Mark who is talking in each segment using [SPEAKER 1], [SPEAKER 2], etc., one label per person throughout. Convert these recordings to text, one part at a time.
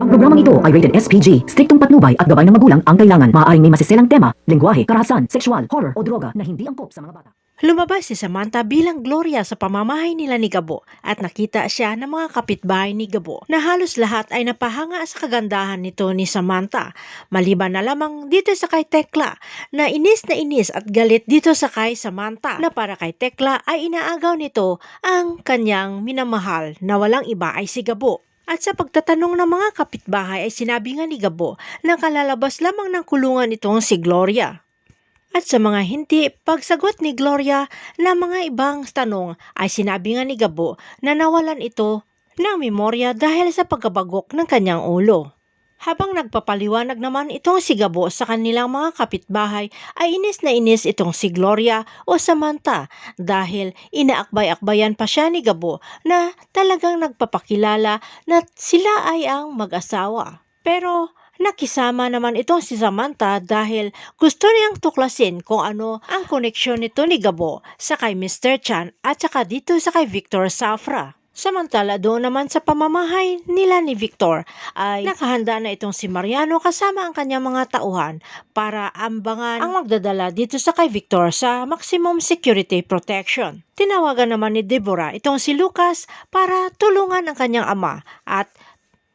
[SPEAKER 1] Ang programang ito ay rated SPG, striktong patnubay at gabay ng magulang ang kailangan. Maaaring may masiselang tema, lengguwahe, karahasan, sexual, horror o droga na hindi angkop sa mga bata.
[SPEAKER 2] Lumabas si Samantha bilang Gloria sa pamamahay nila ni Gabo at nakita siya ng mga kapitbahay ni Gabo na halos lahat ay napahanga sa kagandahan nito ni Samantha. Maliban na lamang dito sa kay Tekla na inis at galit dito sa kay Samantha na para kay Tekla ay inaagaw nito ang kanyang minamahal na walang iba ay si Gabo. At sa pagtatanong ng mga kapitbahay ay sinabi nga ni Gabo na kalalabas lamang ng kulungan itong si Gloria. At sa mga hindi pagsagot ni Gloria na mga ibang tanong ay sinabi nga ni Gabo na nawalan ito ng memorya dahil sa pagkabagok ng kanyang ulo. Habang nagpapaliwanag naman itong si Gabo sa kanilang mga kapitbahay ay inis na inis itong si Gloria o Samantha dahil inaakbay-akbayan pa siya ni Gabo na talagang nagpapakilala na sila ay ang mag-asawa. Pero nakisama naman itong si Samantha dahil gusto niyang tuklasin kung ano ang koneksyon nito ni Gabo sa kay Mr. Chan at saka dito sa kay Victor Safra. Samantala doon naman sa pamamahay nila ni Victor ay nakahanda na itong si Mariano kasama ang kanyang mga tauhan para ambangan ang magdadala dito sa kay Victor sa maximum security protection. Tinawagan naman ni Deborah itong si Lucas para tulungan ang kanyang ama at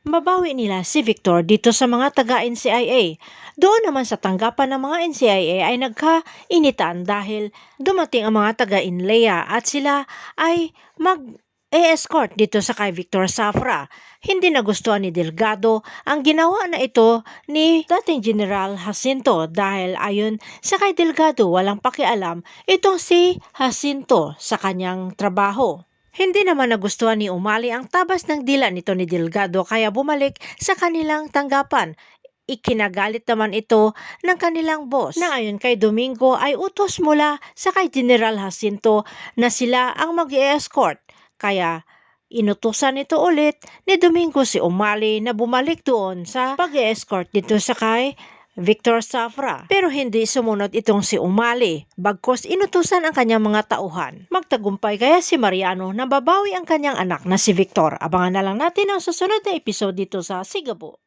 [SPEAKER 2] mabawi nila si Victor dito sa mga taga-NCIA. Doon naman sa tanggapan ng mga NCIA ay nagkainitan dahil dumating ang mga taga-Inlea at sila ay mag-escort dito sa kay Victor Safra. Hindi nagustuhan ni Delgado ang ginawa na ito ni dating General Jacinto dahil ayon sa kay Delgado walang pakialam itong si Jacinto sa kanyang trabaho. Hindi naman nagustuhan ni Umali ang tabas ng dila nito ni Delgado kaya bumalik sa kanilang tanggapan. Ikinagalit naman ito ng kanilang boss na ayon kay Domingo ay utos mula sa kay General Jacinto na sila ang mag-i-escort. Kaya inutusan nito ulit ni Domingo si Umali na bumalik doon sa pag-i-escort dito sa kay Victor Safra. Pero hindi sumunod itong si Umali, bagkos inutusan ang kanyang mga tauhan. Magtagumpay kaya si Mariano na babawi ang kanyang anak na si Victor. Abangan na lang natin ang susunod na episode dito sa Sigabo.